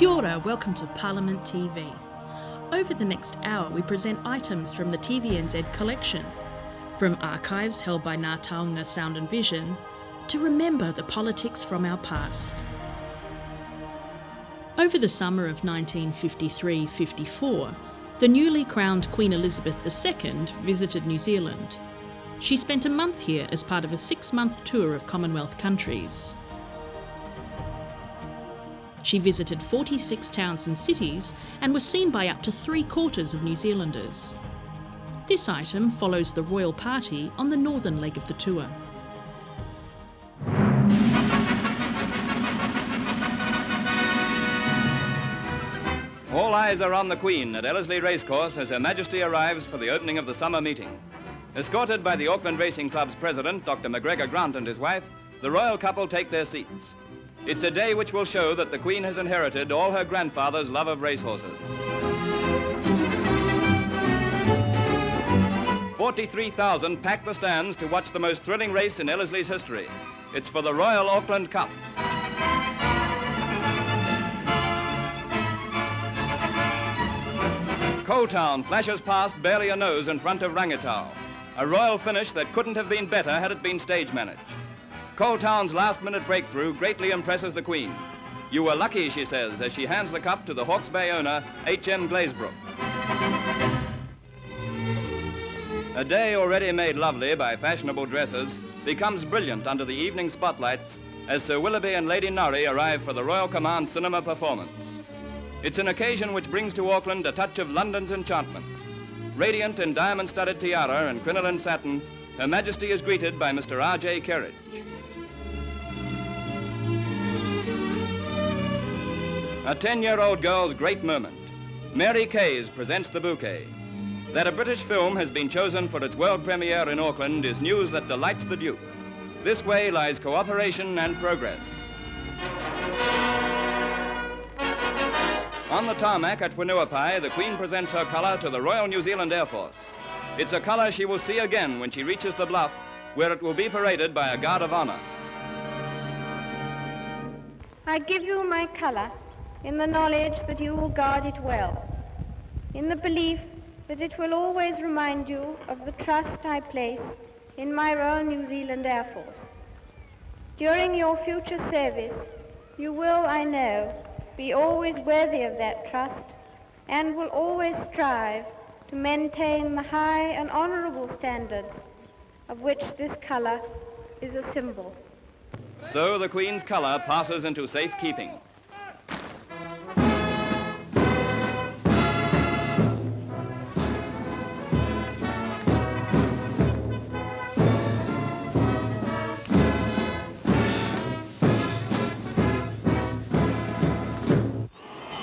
Kia ora, welcome to Parliament TV. Over the next hour we present items from the TVNZ collection, from archives held by Ngā Taonga Sound and Vision, to remember the politics from our past. Over the summer of 1953-54, the newly crowned Queen Elizabeth II visited New Zealand. She spent a month here as part of a 6-month tour of Commonwealth countries. She visited 46 towns and cities and was seen by up to 3/4 of New Zealanders. This item follows the royal party on the northern leg of the tour. All eyes are on the Queen at Ellerslie Racecourse as Her Majesty arrives for the opening of the summer meeting. Escorted by the Auckland Racing Club's president, Dr. McGregor Grant, and his wife, the royal couple take their seats. It's a day which will show that the Queen has inherited all her grandfather's love of racehorses. 43,000 pack the stands to watch the most thrilling race in Ellerslie's history. It's for the Royal Auckland Cup. Coal Town flashes past barely a nose in front of Rangitau, a royal finish that couldn't have been better had it been stage managed. Coal Town's last-minute breakthrough greatly impresses the Queen. "You were lucky," she says, as she hands the cup to the Hawke's Bay owner, H.M. Glazebrook. A day already made lovely by fashionable dresses becomes brilliant under the evening spotlights as Sir Willoughby and Lady Norrie arrive for the Royal Command cinema performance. It's an occasion which brings to Auckland a touch of London's enchantment. Radiant in diamond-studded tiara and crinoline satin, Her Majesty is greeted by Mr. R.J. Kerridge. A 10-year-old girl's great moment. Mary Kayes presents the bouquet. That a British film has been chosen for its world premiere in Auckland is news that delights the Duke. This way lies cooperation and progress. On the tarmac at Whenuapai, the Queen presents her colour to the Royal New Zealand Air Force. It's a colour she will see again when she reaches the bluff, where it will be paraded by a guard of honour. I give you my colour in the knowledge that you will guard it well, in the belief that it will always remind you of the trust I place in my Royal New Zealand Air Force. During your future service, you will, I know, be always worthy of that trust and will always strive to maintain the high and honourable standards of which this colour is a symbol. So the Queen's colour passes into safekeeping.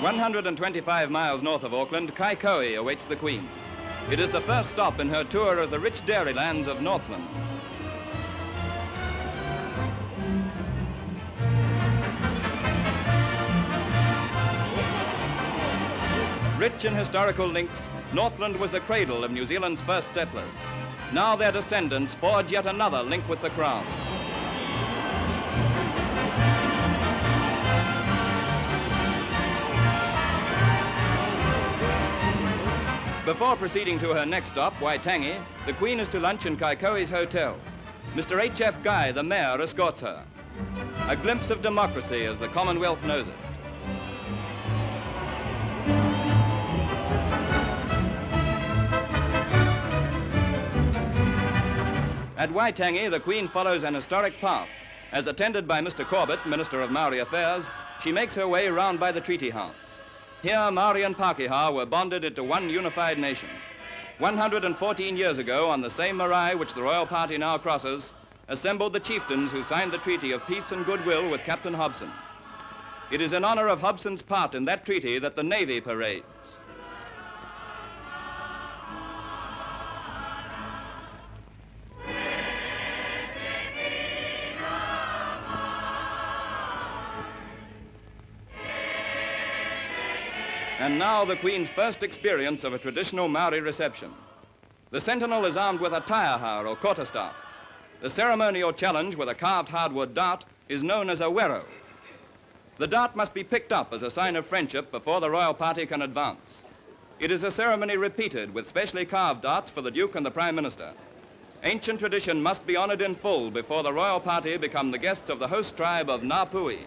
One 125 miles north of Auckland, Kaikohe awaits the Queen. It is the first stop in her tour of the rich dairy lands of Northland. Rich in historical links, Northland was the cradle of New Zealand's first settlers. Now their descendants forge yet another link with the Crown. Before proceeding to her next stop, Waitangi, the Queen is to lunch in Kaikohe's hotel. Mr. H.F. Guy, the mayor, escorts her. A glimpse of democracy as the Commonwealth knows it. At Waitangi, the Queen follows an historic path. As attended by Mr. Corbett, Minister of Maori Affairs, she makes her way round by the Treaty House. Here, Maori and Pākehā were bonded into one unified nation. 114 years ago, on the same marae which the royal party now crosses, assembled the chieftains who signed the treaty of peace and goodwill with Captain Hobson. It is in honor of Hobson's part in that treaty that the Navy parades. And now the Queen's first experience of a traditional Maori reception. The sentinel is armed with a taiaha or quarterstaff. The ceremonial challenge with a carved hardwood dart is known as a wero. The dart must be picked up as a sign of friendship before the royal party can advance. It is a ceremony repeated with specially carved darts for the Duke and the Prime Minister. Ancient tradition must be honored in full before the royal party become the guests of the host tribe of Napui.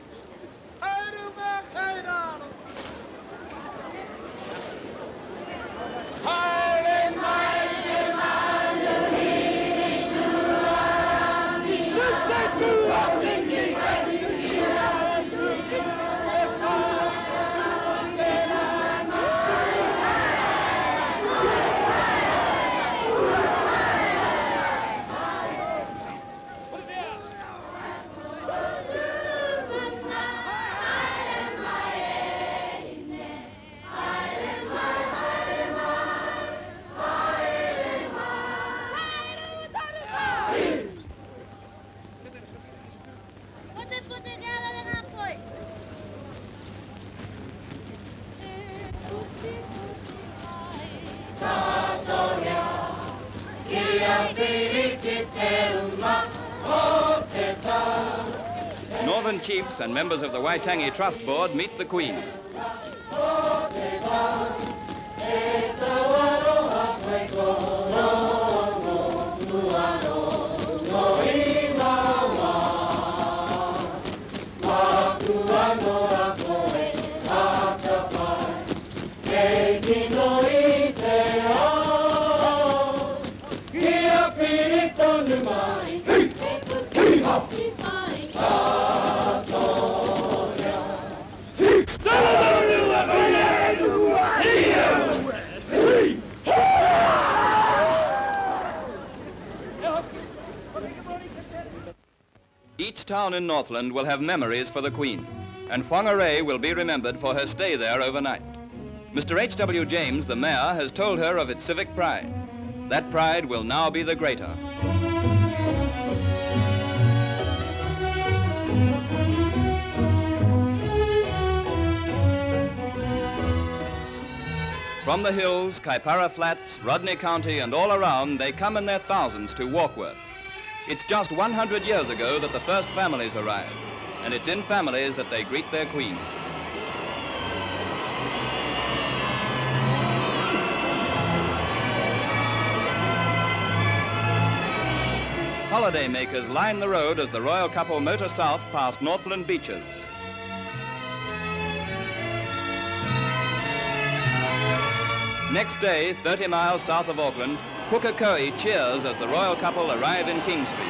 Northern chiefs and members of the Waitangi Trust Board meet the Queen. Each town in Northland will have memories for the Queen, and Whangarei will be remembered for her stay there overnight. Mr. H.W. James, the mayor, has told her of its civic pride. That pride will now be the greater. From the hills, Kaipara Flats, Rodney County, and all around, they come in their thousands to Warkworth. It's just 100 years ago that the first families arrived, and it's in families that they greet their Queen. Holiday makers line the road as the royal couple motor south past Northland beaches. Next day, 30 miles south of Auckland, Pukekohe cheers as the royal couple arrive in King Street.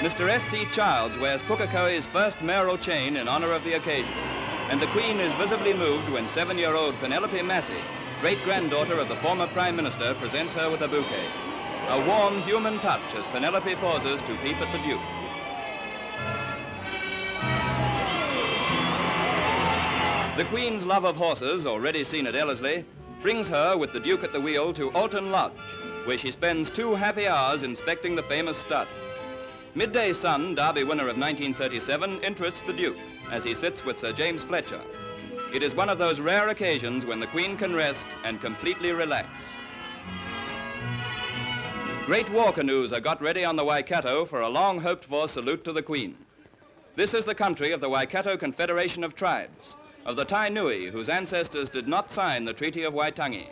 Mr. S.C. Childs wears Pukekohe's first mayoral chain in honor of the occasion, and the Queen is visibly moved when 7-year-old Penelope Massey, great-granddaughter of the former Prime Minister, presents her with a bouquet. A warm human touch as Penelope pauses to peep at the Duke. The Queen's love of horses, already seen at Ellerslie, brings her with the Duke at the wheel to Alton Lodge, where she spends 2 happy hours inspecting the famous stud. Midday Sun, Derby winner of 1937, interests the Duke as he sits with Sir James Fletcher. It is one of those rare occasions when the Queen can rest and completely relax. Great war canoes are got ready on the Waikato for a long-hoped-for salute to the Queen. This is the country of the Waikato Confederation of Tribes, of the Tainui, whose ancestors did not sign the Treaty of Waitangi.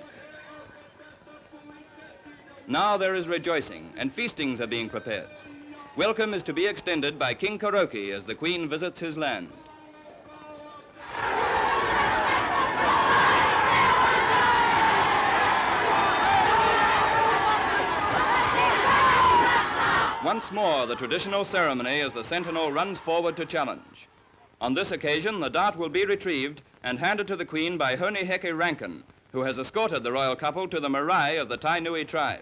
Now there is rejoicing, and feastings are being prepared. Welcome is to be extended by King Koroki as the Queen visits his land. Once more, the traditional ceremony as the sentinel runs forward to challenge. On this occasion, the dart will be retrieved and handed to the Queen by Honi Heke Rankin, who has escorted the royal couple to the marae of the Tainui tribe.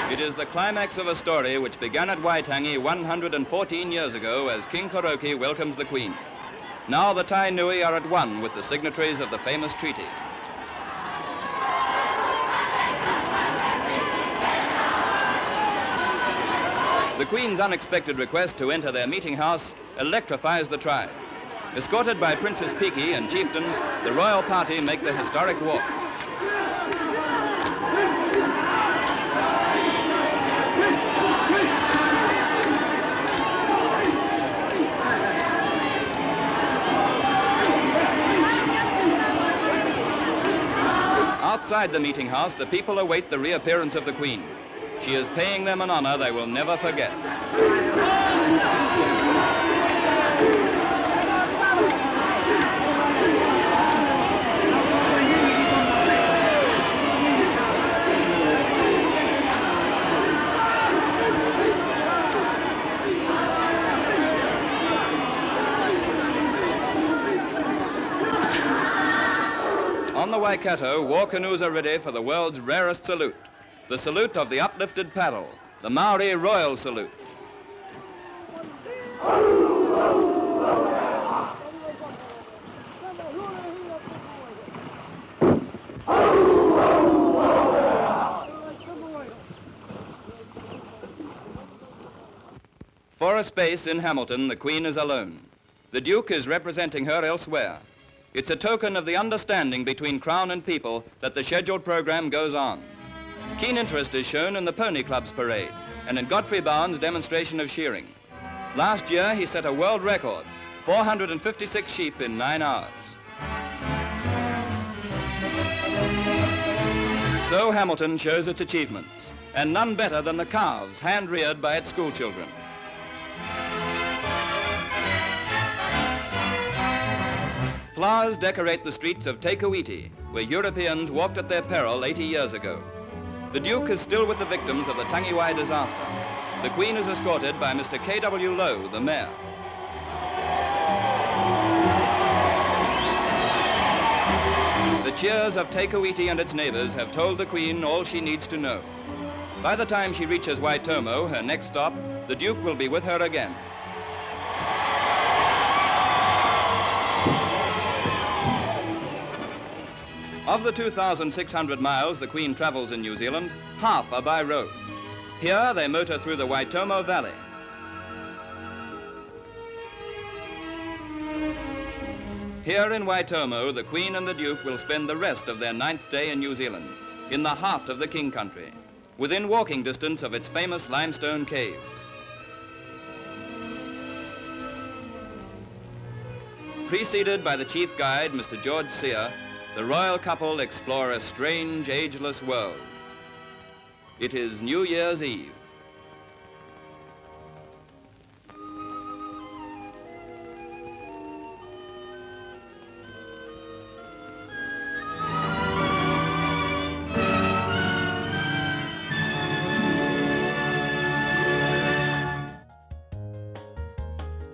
It is the climax of a story which began at Waitangi 114 years ago as King Koroki welcomes the Queen. Now the Tai Nui are at one with the signatories of the famous treaty. The Queen's unexpected request to enter their meeting house electrifies the tribe. Escorted by Princess Piki and chieftains, the royal party make the historic walk. Outside the meeting house, the people await the reappearance of the Queen. She is paying them an honor they will never forget. On the Waikato, war canoes are ready for the world's rarest salute, the salute of the uplifted paddle, the Maori Royal Salute. For a space in Hamilton, the Queen is alone. The Duke is representing her elsewhere. It's a token of the understanding between Crown and people that the scheduled program goes on. Keen interest is shown in the Pony Club's parade and in Godfrey Barnes' demonstration of shearing. Last year, he set a world record, 456 sheep in 9 hours. So Hamilton shows its achievements, and none better than the calves hand-reared by its schoolchildren. Flowers decorate the streets of Te Kuiti, where Europeans walked at their peril 80 years ago. The Duke is still with the victims of the Tangiwai disaster. The Queen is escorted by Mr. K.W. Lowe, the mayor. The cheers of Te Kuiti and its neighbors have told the Queen all she needs to know. By the time she reaches Waitomo, her next stop, the Duke will be with her again. Of the 2,600 miles the Queen travels in New Zealand, half are by road. Here they motor through the Waitomo Valley. Here in Waitomo, the Queen and the Duke will spend the rest of their 9th day in New Zealand, in the heart of the King Country, within walking distance of its famous limestone caves. Preceded by the chief guide, Mr. George Sear, the royal couple explore a strange, ageless world. It is New Year's Eve.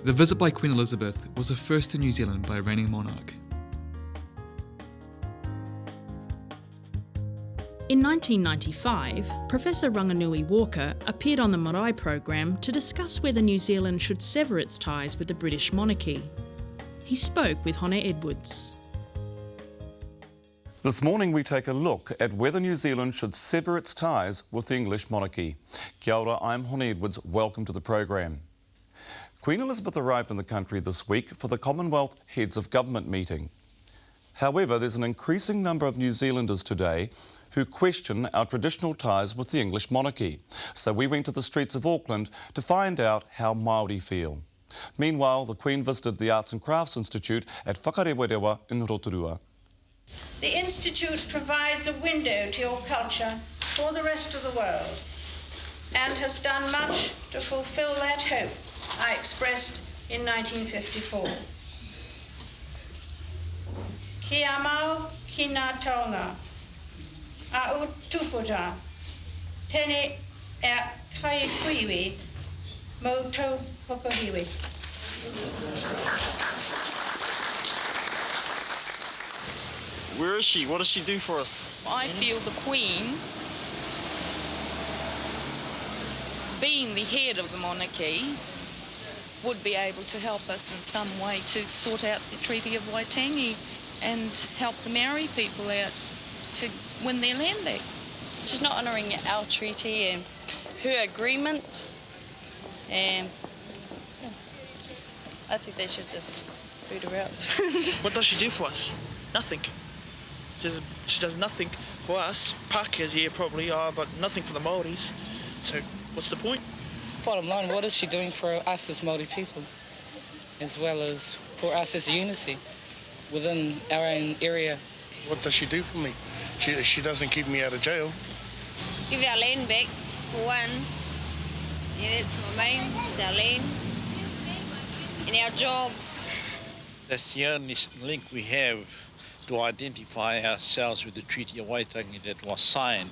The visit by Queen Elizabeth was a first in New Zealand by a reigning monarch. In 1995, Professor Ranganui Walker appeared on the Marae program to discuss whether New Zealand should sever its ties with the British monarchy. He spoke with Hone Edwards. This morning we take a look at whether New Zealand should sever its ties with the English monarchy. Kia ora, I'm Hone Edwards. Welcome to the program. Queen Elizabeth arrived in the country this week for the Commonwealth Heads of Government meeting. However, there's an increasing number of New Zealanders today who question our traditional ties with the English monarchy. So we went to the streets of Auckland to find out how Māori feel. Meanwhile, the Queen visited the Arts and Crafts Institute at Whakarewarewa in Rotorua. The Institute provides a window to your culture for the rest of the world and has done much to fulfil that hope I expressed in 1954. Ki a mau, ki ngā taonga, a o tupura, tene e kai kuiwi, mo tau hokohiwi. Where is she? What does she do for us? I feel the Queen, being the head of the monarchy, would be able to help us in some way to sort out the Treaty of Waitangi and help the Maori people out to win their land back. She's not honouring our treaty and her agreement, and I think they should just boot her out. What does she do for us? Nothing. She does nothing for us. Pākeha's here probably are, but nothing for the Māoris. So what's the point? Bottom line, what is she doing for us as Māori people, as well as for us as unity within our own area? What does she do for me? She doesn't keep me out of jail. Give our land back, for one. Yeah, that's my main, it's our land and our jobs. That's the only link we have to identify ourselves with the Treaty of Waitangi that was signed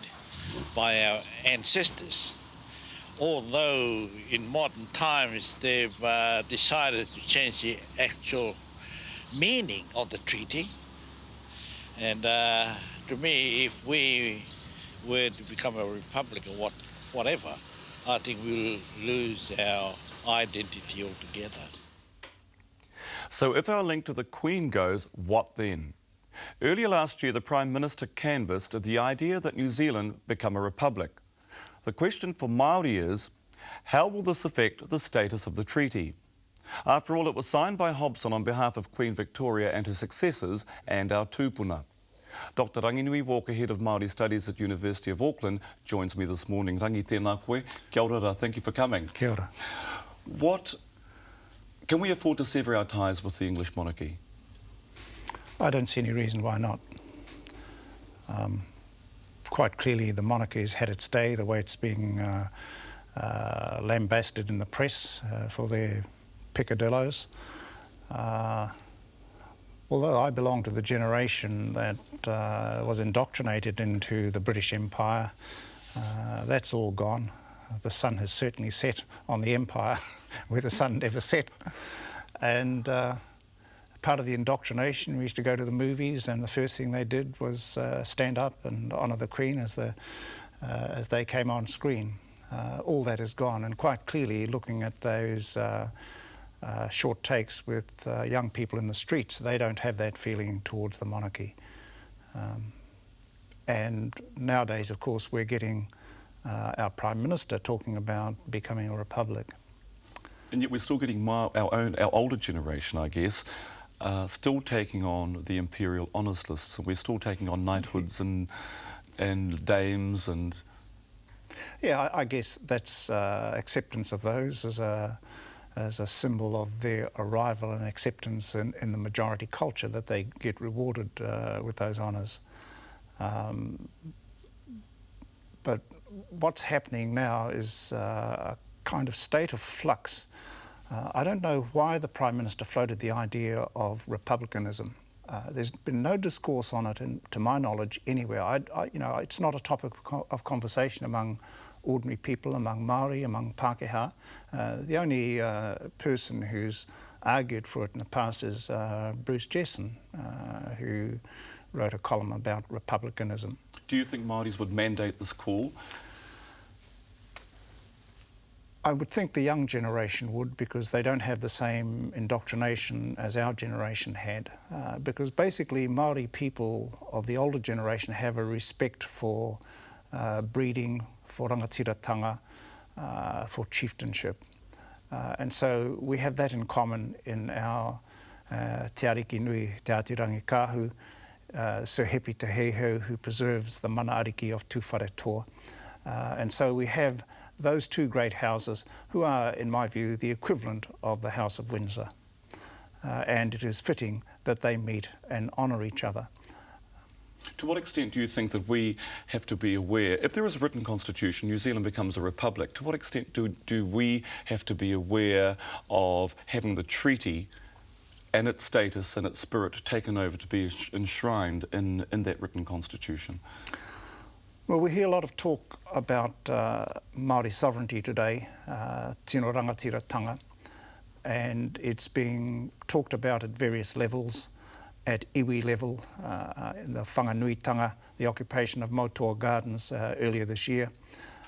by our ancestors. Although in modern times they've decided to change the actual meaning of the treaty. And to me, if we were to become a republic or whatever, I think we'll lose our identity altogether. So if our link to the Queen goes, what then? Earlier last year, the Prime Minister canvassed the idea that New Zealand become a republic. The question for Māori is, how will this affect the status of the treaty? After all, it was signed by Hobson on behalf of Queen Victoria and her successors and our tūpuna. Dr. Ranginui Walker, Head of Māori Studies at University of Auckland, joins me this morning. Rangi tēnā koe. Kia ora, thank you for coming. Kia ora. Can we afford to sever our ties with the English monarchy? I don't see any reason why not. Quite clearly the monarchy has had its day, the way it's being lambasted in the press for their peccadillos. Although I belong to the generation that was indoctrinated into the British Empire, that's all gone. The sun has certainly set on the empire where the sun never set. And part of the indoctrination, we used to go to the movies, and the first thing they did was stand up and honour the Queen as they came on screen. All that is gone, and quite clearly looking at those short takes with young people in the streets, they don't have that feeling towards the monarchy. And nowadays, of course, we're getting our Prime Minister talking about becoming a republic. And yet we're still getting our older generation, I guess, still taking on the imperial honours lists, and we're still taking on knighthoods and dames and... Yeah, I guess that's acceptance of those as a symbol of their arrival and acceptance in the majority culture, that they get rewarded with those honours. But what's happening now is a kind of state of flux. I don't know why the Prime Minister floated the idea of republicanism. There's been no discourse on it, to my knowledge, anywhere. You know, it's not a topic of conversation among ordinary people, among Māori, among Pākehā. The only person who's argued for it in the past is Bruce Jesson, who wrote a column about republicanism. Do you think Māoris would mandate this call? I would think the young generation would, because they don't have the same indoctrination as our generation had. Because basically Māori people of the older generation have a respect for breeding, for rangatiratanga, for chieftainship. And so we have that in common in our Te Ariki Nui, Te Atirangi Kāhu, Sir Hepi Te Heiho, who preserves the mana ariki of Tūwhare Toa. And so we have those two great houses who are, in my view, the equivalent of the House of Windsor. And it is fitting that they meet and honour each other. To what extent do you think that we have to be aware, if there is a written constitution, New Zealand becomes a republic, to what extent do we have to be aware of having the treaty and its status and its spirit taken over to be enshrined in that written constitution? Well, we hear a lot of talk about Māori sovereignty today, tino rangatiratanga, and it's being talked about at various levels. At iwi level, in the whanganuitanga, the occupation of Motoa Gardens earlier this year,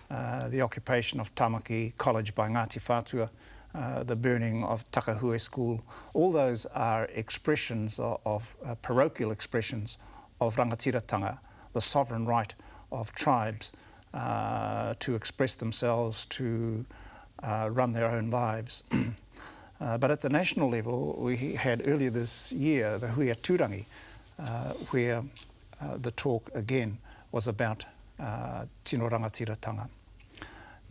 the occupation of Tamaki College by Ngāti Whātua the burning of Takahue School. All those are expressions of parochial expressions of rangatiratanga, the sovereign right of tribes to express themselves, to run their own lives. But at the national level, we had earlier this year the Huia Turangi, where the talk again was about tino rangatiratanga.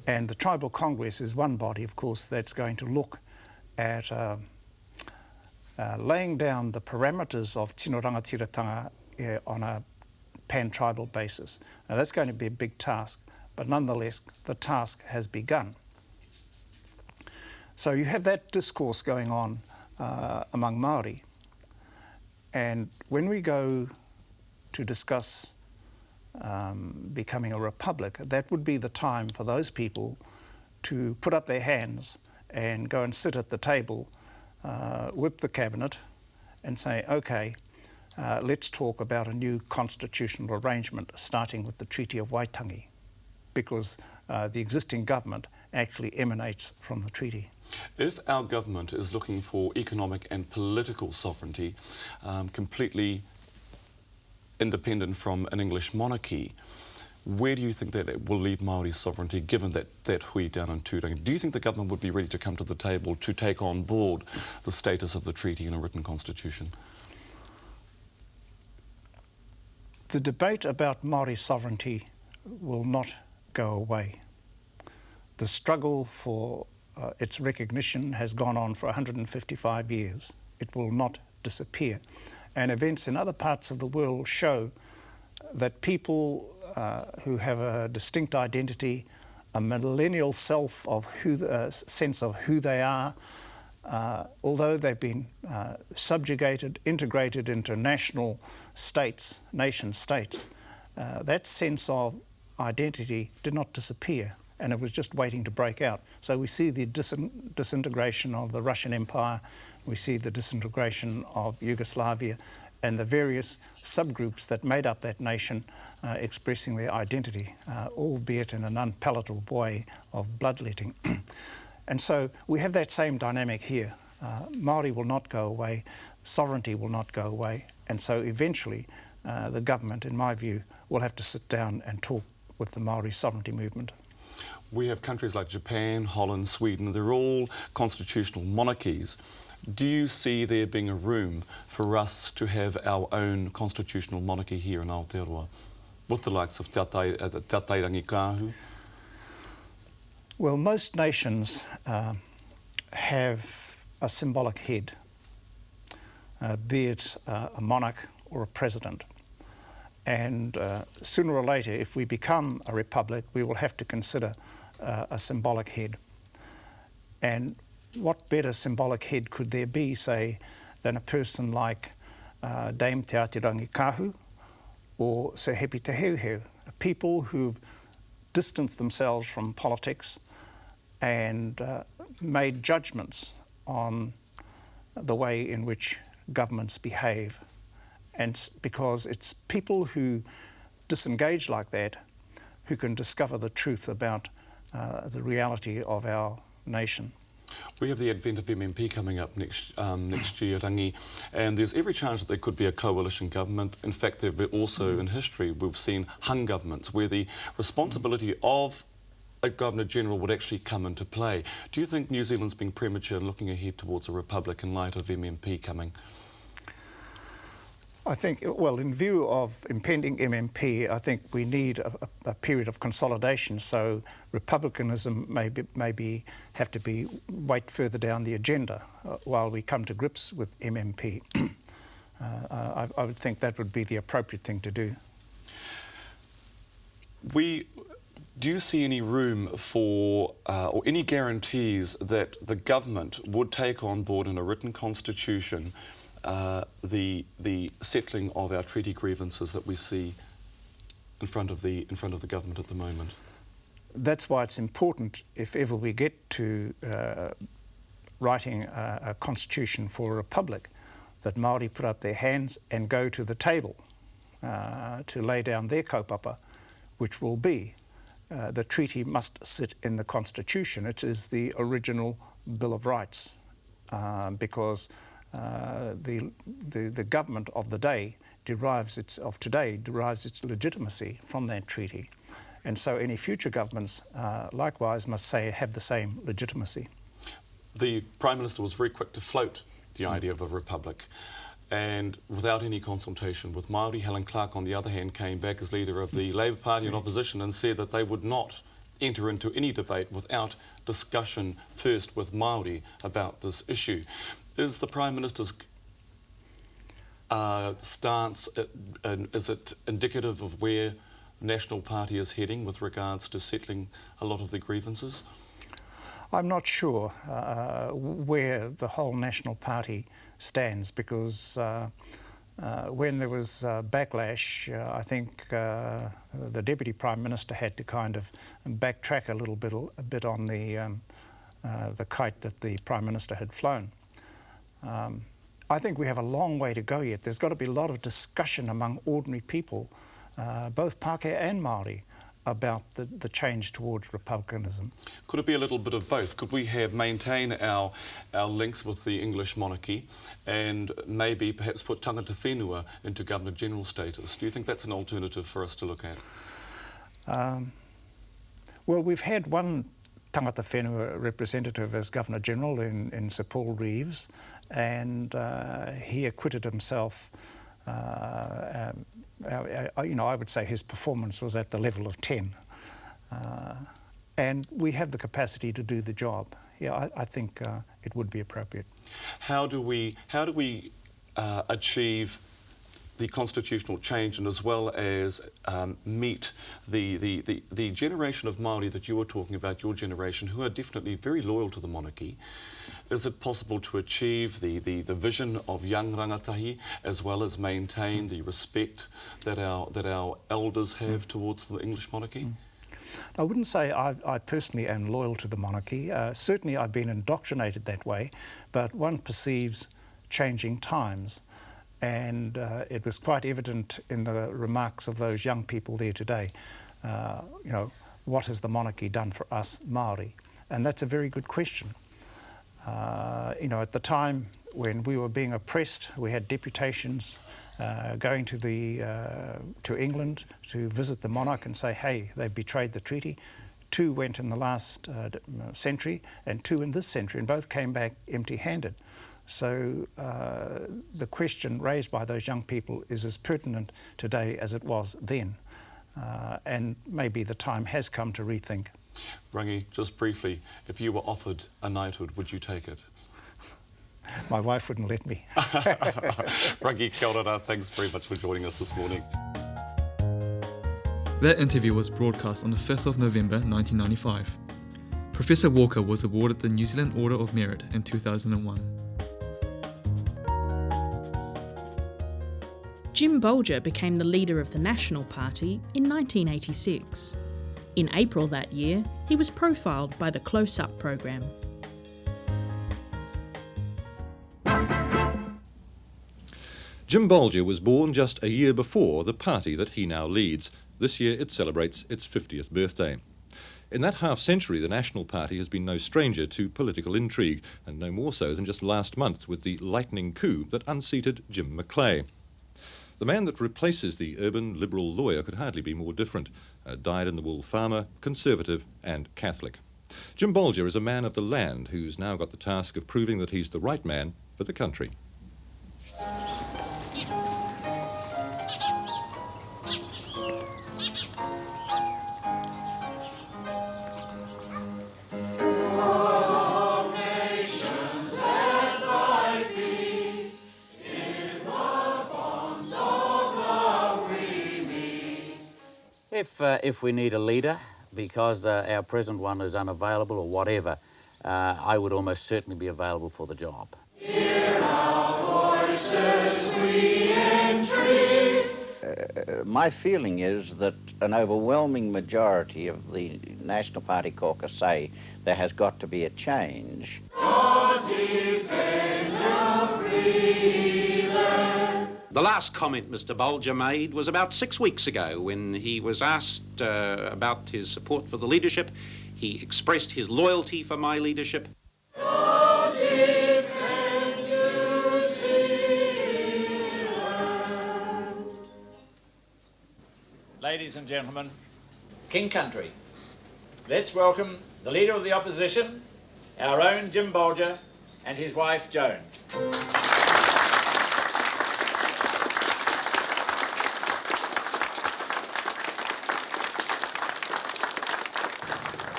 And the Tribal Congress is one body, of course, that's going to look at laying down the parameters of tino rangatiratanga on a pan-tribal basis. Now that's going to be a big task, but nonetheless the task has begun. So you have that discourse going on among Māori, and when we go to discuss becoming a republic, that would be the time for those people to put up their hands and go and sit at the table with the cabinet and say, okay, let's talk about a new constitutional arrangement starting with the Treaty of Waitangi, because the existing government actually emanates from the treaty. If our government is looking for economic and political sovereignty, completely independent from an English monarchy, where do you think that it will leave Māori sovereignty, given that hui down in Turangi? Do you think the government would be ready to come to the table to take on board the status of the treaty in a written constitution? The debate about Māori sovereignty will not go away. The struggle for its recognition has gone on for 155 years. It will not disappear. And events in other parts of the world show that people who have a distinct identity, a millennial self of sense of who they are, although they've been subjugated, integrated into national states, nation states, that sense of identity did not disappear, and it was just waiting to break out. So we see the disintegration of the Russian Empire, we see the disintegration of Yugoslavia, and the various subgroups that made up that nation expressing their identity, albeit in an unpalatable way of bloodletting. And so we have that same dynamic here. Māori will not go away, sovereignty will not go away, and so eventually the government, in my view, will have to sit down and talk with the Māori sovereignty movement. We have countries like Japan, Holland, Sweden, they're all constitutional monarchies. Do you see there being a room for us to have our own constitutional monarchy here in Aotearoa, with the likes of Te Atairangi Kāhu? Well, most nations have a symbolic head, be it a monarch or a president. And sooner or later, if we become a republic, we will have to consider a symbolic head. And what better symbolic head could there be, say, than a person like Dame Te Atirangi Kāhu or Sir Hepi Te Heuheu, people who've distanced themselves from politics and made judgments on the way in which governments behave. And because it's people who disengage like that who can discover the truth about the reality of our nation. We have the advent of MMP coming up next year, Rangi, and there's every chance that there could be a coalition government. In fact, there have been also in history, we've seen hung governments where the responsibility of a Governor-General would actually come into play. Do you think New Zealand's being premature in looking ahead towards a republic in light of MMP coming? I think, well, in view of impending MMP, I think we need a period of consolidation. So republicanism maybe have to be wait further down the agenda while we come to grips with MMP. I would think that would be the appropriate thing to do. Do you see any room for, or any guarantees that the government would take on board in a written constitution the settling of our treaty grievances that we see in front of the government at the moment? That's why it's important, if ever we get to writing a constitution for a republic, that Māori put up their hands and go to the table to lay down their kaupapa, which will be the treaty must sit in the Constitution. It is the original Bill of Rights, because the government of the day derives its legitimacy from that treaty. And so any future governments likewise must have the same legitimacy. The Prime Minister was very quick to float the idea of a republic, and without any consultation with Māori. Helen Clark, on the other hand, came back as leader of the Labour Party in opposition and said that they would not enter into any debate without discussion first with Māori about this issue. Is the Prime Minister's stance, is it indicative of where the National Party is heading with regards to settling a lot of the grievances? I'm not sure where the whole National Party stands, because when there was backlash, I think the Deputy Prime Minister had to kind of backtrack a bit on the kite that the Prime Minister had flown. I think we have a long way to go yet. There's got to be a lot of discussion among ordinary people, both Pākehā and Māori, about the change towards republicanism. Could it be a little bit of both? Could we maintain our links with the English monarchy and maybe perhaps put tangata whenua into Governor-General status? Do you think that's an alternative for us to look at? Well, we've had one tangata whenua representative as Governor-General in Sir Paul Reeves, and he acquitted himself. I would say his performance was at the level of 10, and we have the capacity to do the job. Yeah, I think it would be appropriate. How do we achieve the constitutional change, and as well as meet the generation of Māori that you were talking about, your generation, who are definitely very loyal to the monarchy? Is it possible to achieve the vision of young rangatahi, as well as maintain the respect that our elders have towards the English monarchy? I wouldn't say I personally am loyal to the monarchy. Certainly I've been indoctrinated that way, but one perceives changing times. And it was quite evident in the remarks of those young people there today, what has the monarchy done for us Māori? And that's a very good question. At the time when we were being oppressed, we had deputations going to England to visit the monarch and say, hey, they betrayed the treaty. 2 went in the last century and 2 in this century, and both came back empty-handed. So the question raised by those young people is as pertinent today as it was then. And maybe the time has come to rethink. Rangi, just briefly, if you were offered a knighthood, would you take it? My wife wouldn't let me. Rangi, kia ora, thanks very much for joining us this morning. That interview was broadcast on the 5th of November 1995. Professor Walker was awarded the New Zealand Order of Merit in 2001. Jim Bolger became the leader of the National Party in 1986. In April that year, he was profiled by the Close Up program. Jim Bolger was born just a year before the party that he now leads. This year it celebrates its 50th birthday. In that half-century, the National Party has been no stranger to political intrigue, and no more so than just last month with the lightning coup that unseated Jim Macleay. The man that replaces the urban Liberal lawyer could hardly be more different. A dyed-in-the-wool farmer, conservative and Catholic. Jim Bolger is a man of the land who's now got the task of proving that he's the right man for the country. If we need a leader, because our present one is unavailable or whatever, I would almost certainly be available for the job. Hear our voices, we entreat. My feeling is that an overwhelming majority of the National Party caucus say there has got to be a change. God defend our freedom. The last comment Mr Bolger made was about 6 weeks ago when he was asked about his support for the leadership. He expressed his loyalty for my leadership. Ladies and gentlemen, King Country, let's welcome the Leader of the Opposition, our own Jim Bolger, and his wife Joan.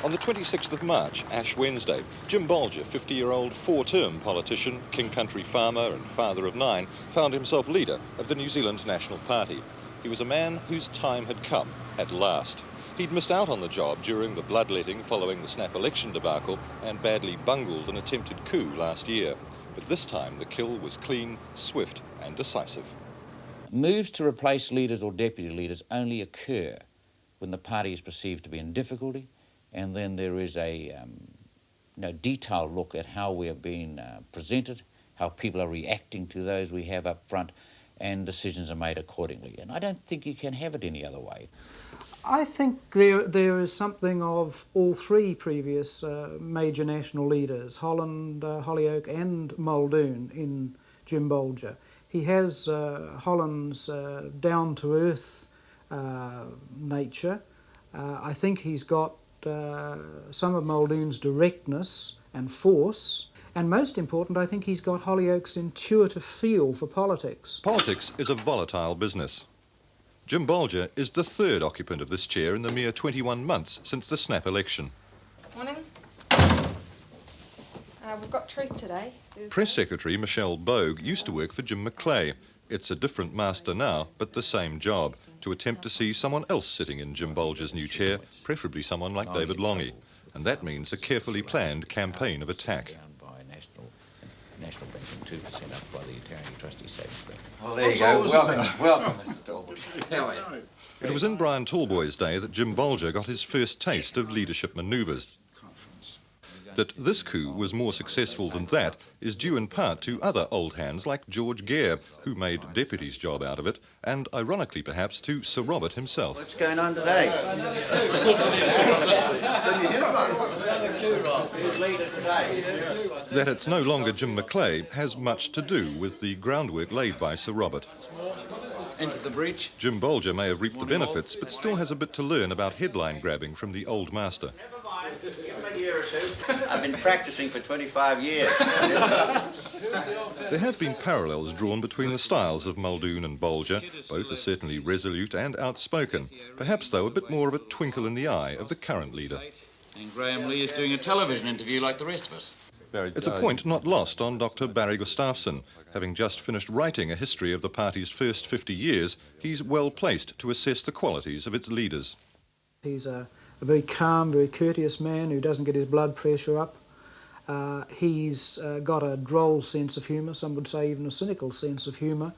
On the 26th of March, Ash Wednesday, Jim Bolger, 50-year-old four-term politician, King Country farmer and father of 9, found himself leader of the New Zealand National Party. He was a man whose time had come, at last. He'd missed out on the job during the bloodletting following the snap election debacle and badly bungled an attempted coup last year. But this time the kill was clean, swift and decisive. Moves to replace leaders or deputy leaders only occur when the party is perceived to be in difficulty, and then there is a detailed look at how we are being presented, how people are reacting to those we have up front, and decisions are made accordingly. And I don't think you can have it any other way. I think there is something of all three previous major national leaders, Holland, Holyoake and Muldoon, in Jim Bolger. He has Holland's down-to-earth nature. I think he's got some of Muldoon's directness and force, and most important, I think he's got Holyoake's intuitive feel for politics. Politics is a volatile business. Jim Bolger is the third occupant of this chair in the mere 21 months since the snap election. Morning. We've got truth today. Press Secretary Michelle Bogue used to work for Jim Macleay. It's a different master now, but the same job, to attempt to see someone else sitting in Jim Bolger's new chair, preferably someone like David Longy. And that means a carefully planned campaign of attack. National Banking 2% up by the Eternity Trustee Savings Bank. Well, there you go. Welcome, Mr. Talbot. How are you? It was in Brian Tallboy's day that Jim Bolger got his first taste of leadership manoeuvres. That this coup was more successful than that is due in part to other old hands like George Gare, who made deputy's job out of it, and ironically perhaps to Sir Robert himself. What's going on today? Who's leader today? That it's no longer Jim Macleay has much to do with the groundwork laid by Sir Robert. Into the breach. Jim Bolger may have reaped the benefits, but still has a bit to learn about headline grabbing from the old master. Give him a year or two. I've been practicing for 25 years. There have been parallels drawn between the styles of Muldoon and Bolger. Both are certainly resolute and outspoken. Perhaps, though, a bit more of a twinkle in the eye of the current leader. And Graham Lee is doing a television interview like the rest of us. It's a point not lost on Dr. Barry Gustafsson. Having just finished writing a history of the party's first 50 years, he's well placed to assess the qualities of its leaders. He's a very calm, very courteous man who doesn't get his blood pressure up. He's got a droll sense of humour, some would say even a cynical sense of humour.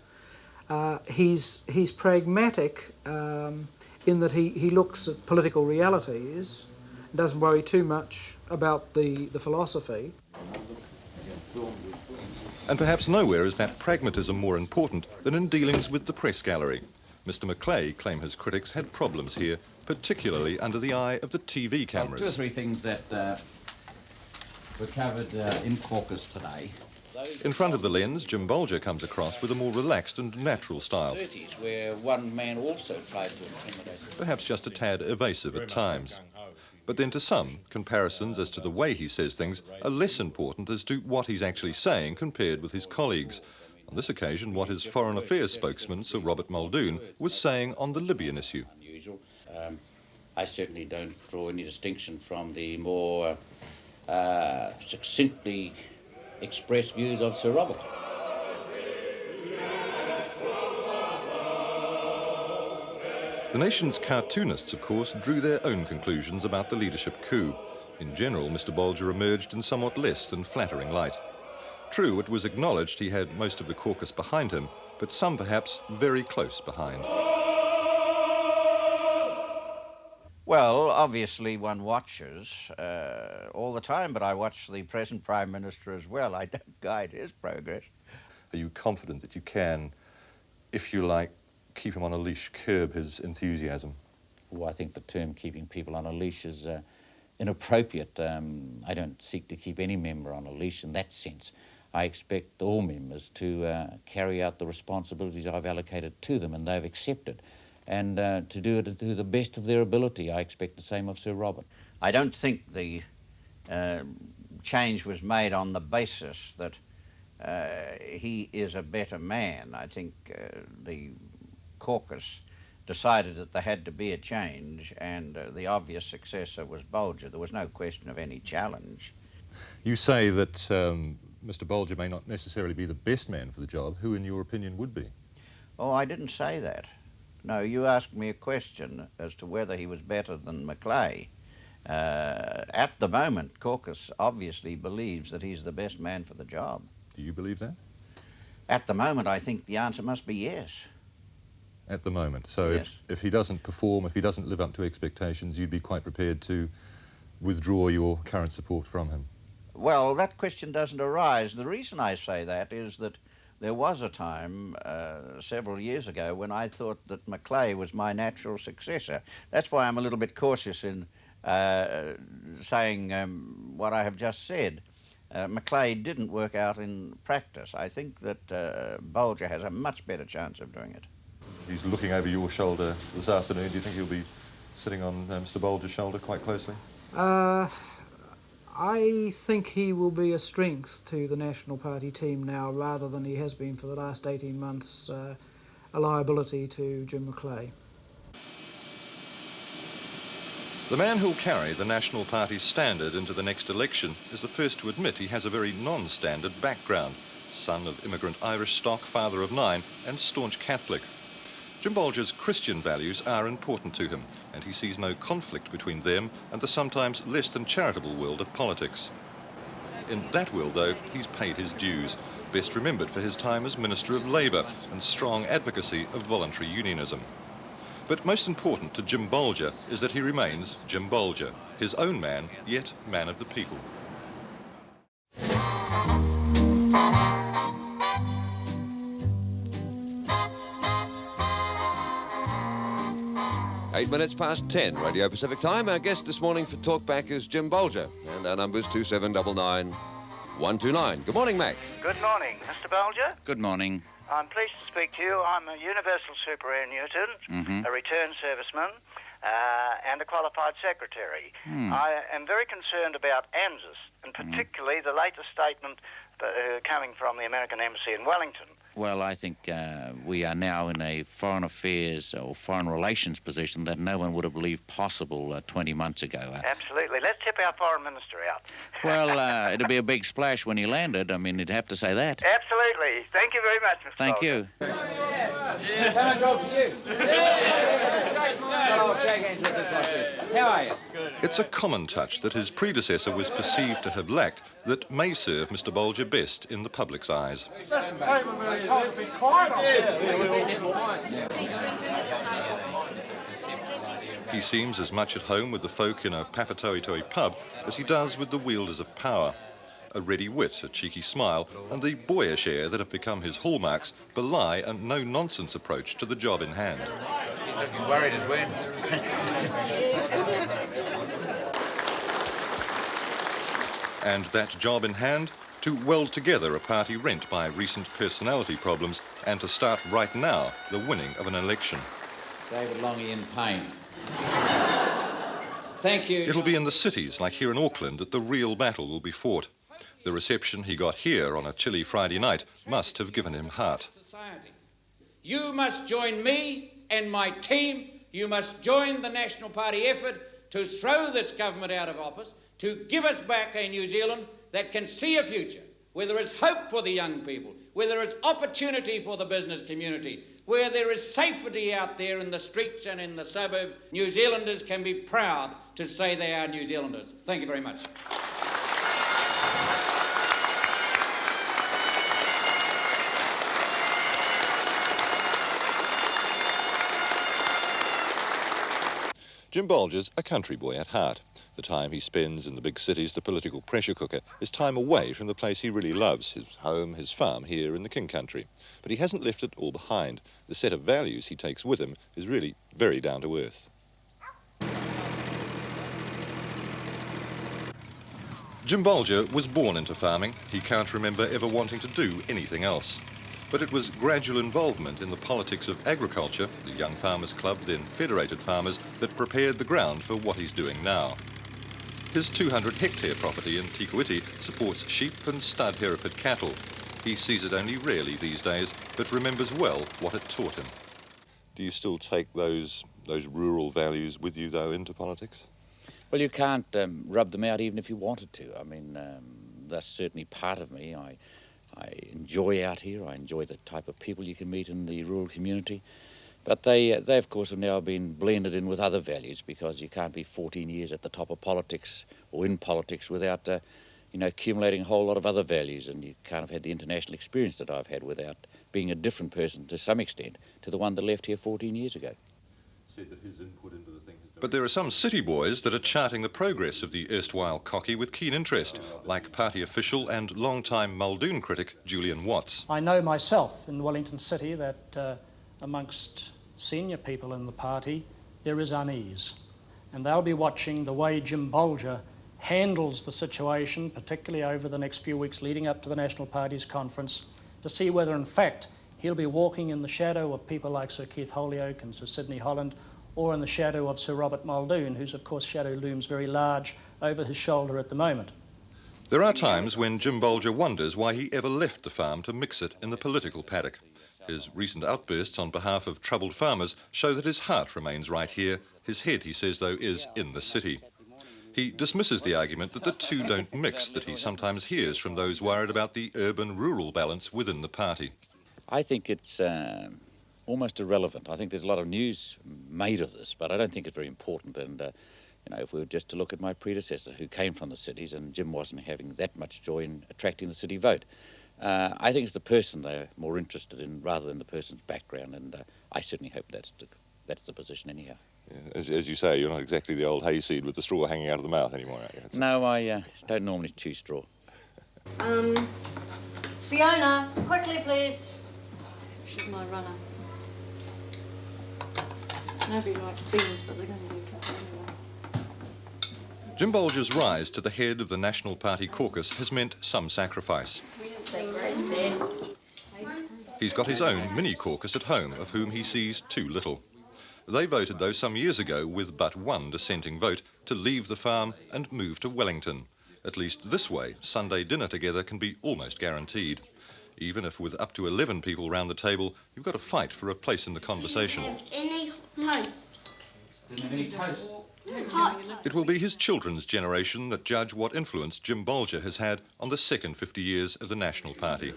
He's pragmatic in that he looks at political realities and doesn't worry too much about the philosophy. And perhaps nowhere is that pragmatism more important than in dealings with the press gallery. Mr. Macleay claim his critics had problems here, particularly under the eye of the TV cameras. Two or three things that were covered in caucus today. In front of the lens, Jim Bolger comes across with a more relaxed and natural style. 30s, where one man also tried to intimidate. Perhaps just a tad evasive at times. But then to some, comparisons as to the way he says things are less important as to what he's actually saying compared with his colleagues. On this occasion, what his Foreign Affairs spokesman, Sir Robert Muldoon, was saying on the Libyan issue. I certainly don't draw any distinction from the more succinctly expressed views of Sir Robert. The nation's cartoonists, of course, drew their own conclusions about the leadership coup. In general, Mr. Bolger emerged in somewhat less than flattering light. True, it was acknowledged he had most of the caucus behind him, but some perhaps very close behind. Well, obviously one watches all the time, but I watch the present Prime Minister as well. I don't guide his progress. Are you confident that you can if you like, keep him on a leash, curb his enthusiasm? Well, I think the term keeping people on a leash is inappropriate. I don't seek to keep any member on a leash in that sense. I expect all members to carry out the responsibilities I've allocated to them, and they've accepted, and to do it to the best of their ability. I expect the same of Sir Robert. I don't think the change was made on the basis that he is a better man. I think the caucus decided that there had to be a change, and the obvious successor was Bolger. There was no question of any challenge. You say that Mr. Bolger may not necessarily be the best man for the job. Who, in your opinion, would be? Oh, I didn't say that. No, you asked me a question as to whether he was better than Macleay. At the moment, caucus obviously believes that he's the best man for the job. Do you believe that? At the moment, I think the answer must be yes. At the moment. So yes. if he doesn't perform, if he doesn't live up to expectations, you'd be quite prepared to withdraw your current support from him? Well, that question doesn't arise. The reason I say that is that there was a time several years ago when I thought that Macleay was my natural successor. That's why I'm a little bit cautious in saying what I have just said. Macleay didn't work out in practice. I think that Bolger has a much better chance of doing it. He's looking over your shoulder this afternoon. Do you think he'll be sitting on Mr. Bolger's shoulder quite closely? I think he will be a strength to the National Party team now, rather than he has been for the last 18 months, a liability to Jim Macleay. The man who'll carry the National Party standard into the next election is the first to admit he has a very non-standard background. Son of immigrant Irish stock, father of 9, and staunch Catholic. Jim Bolger's Christian values are important to him, and he sees no conflict between them and the sometimes less than charitable world of politics. In that world, though, he's paid his dues, best remembered for his time as Minister of Labour and strong advocacy of voluntary unionism. But most important to Jim Bolger is that he remains Jim Bolger, his own man, yet man of the people. 8 minutes past 10, Radio Pacific Time. Our guest this morning for Talkback is Jim Bolger, and our number's 2799 129. Good morning, Mac. Good morning, Mr. Bolger. Good morning. I'm pleased to speak to you. I'm a Universal Superannuitant, a returned serviceman, and a qualified secretary. I am very concerned about ANZUS, and particularly the latest statement coming from the American Embassy in Wellington. Well, I think we are now in a foreign affairs or foreign relations position that no one would have believed possible 20 months ago. Absolutely. Let's tip our foreign minister out. Well, it'd be a big splash when he landed. I mean, you'd have to say that. Absolutely. Thank you very much, Mr. Thank Bolger. you. Yes. Can I talk to you? I'll shake hands with this lot too. How are you? Good. It's a common touch that his predecessor was perceived to have lacked that may serve Mr. Bolger best in the public's eyes. Let's take a minute to be quiet on He seems as much at home with the folk in a Papatoetoe pub as he does with the wielders of power. A ready wit, a cheeky smile, and the boyish air that have become his hallmarks belie a no-nonsense approach to the job in hand. He's looking worried as when. And that job in hand? To weld together a party rent by recent personality problems and to start right now the winning of an election. David Longy in pain. Thank you. It'll be in the cities, like here in Auckland, that the real battle will be fought. The reception he got here on a chilly Friday night must have given him heart. You must join me and my team. You must join the National Party effort to throw this government out of office, to give us back a New Zealand that can see a future, where there is hope for the young people, where there is opportunity for the business community, where there is safety out there in the streets and in the suburbs. New Zealanders can be proud to say they are New Zealanders. Thank you very much. Jim Bolger's a country boy at heart, The time he spends in the big cities, the political pressure cooker, is time away from the place he really loves, his home, his farm here in the King Country. But he hasn't left it all behind. The set of values he takes with him is really very down to earth. Jim Bolger was born into farming. He can't remember ever wanting to do anything else. But it was gradual involvement in the politics of agriculture, the Young Farmers Club, then Federated Farmers, that prepared the ground for what he's doing now. His 200-hectare property in Tikuiti supports sheep and stud Hereford cattle. He sees it only rarely these days, but remembers well what it taught him. Do you still take those rural values with you, though, into politics? Well, you can't rub them out even if you wanted to. I mean, that's certainly part of me. I enjoy out here. I enjoy the type of people you can meet in the rural community. But they of course, have now been blended in with other values, because you can't be 14 years at the top of politics or in politics without, accumulating a whole lot of other values. And you can't have had the international experience that I've had without being a different person to some extent to the one that left here 14 years ago. Said that his input into the thing has... But there are some city boys that are charting the progress of the erstwhile cocky with keen interest, like party official and long-time Muldoon critic Julian Watts. I know myself in Wellington City that amongst senior people in the party there is unease, and they'll be watching the way Jim Bolger handles the situation, particularly over the next few weeks leading up to the National Party's conference, to see whether in fact he'll be walking in the shadow of people like Sir Keith Holyoake and Sir Sidney Holland, or in the shadow of Sir Robert Muldoon, whose of course shadow looms very large over his shoulder at the moment. There are times when Jim Bolger wonders why he ever left the farm to mix it in the political paddock. His recent outbursts on behalf of troubled farmers show that his heart remains right here. His head, he says, though, is in the city. He dismisses the argument that the two don't mix that he sometimes hears from those worried about the urban-rural balance within the party. I think it's almost irrelevant. I think there's a lot of news made of this, but I don't think it's very important. And, if we were just to look at my predecessor, who came from the cities, and Jim wasn't having that much joy in attracting the city vote. I think it's the person they're more interested in rather than the person's background, and I certainly hope that's the position anyhow. Yeah, as you say, you're not exactly the old hayseed with the straw hanging out of the mouth anymore, are you? No, I don't normally chew straw. Fiona, quickly please. She's my runner. Nobody likes beans, but they're going to be a couple anyway. Jim Bolger's rise to the head of the National Party caucus has meant some sacrifice. He's got his own mini-caucus at home, of whom he sees too little. They voted, though, some years ago, with but one dissenting vote, to leave the farm and move to Wellington. At least this way, Sunday dinner together can be almost guaranteed. Even if with up to 11 people round the table, you've got to fight for a place in the conversation. Do you have any toast? Any toast? It will be his children's generation that judge what influence Jim Bolger has had on the second 50 years of the National Party.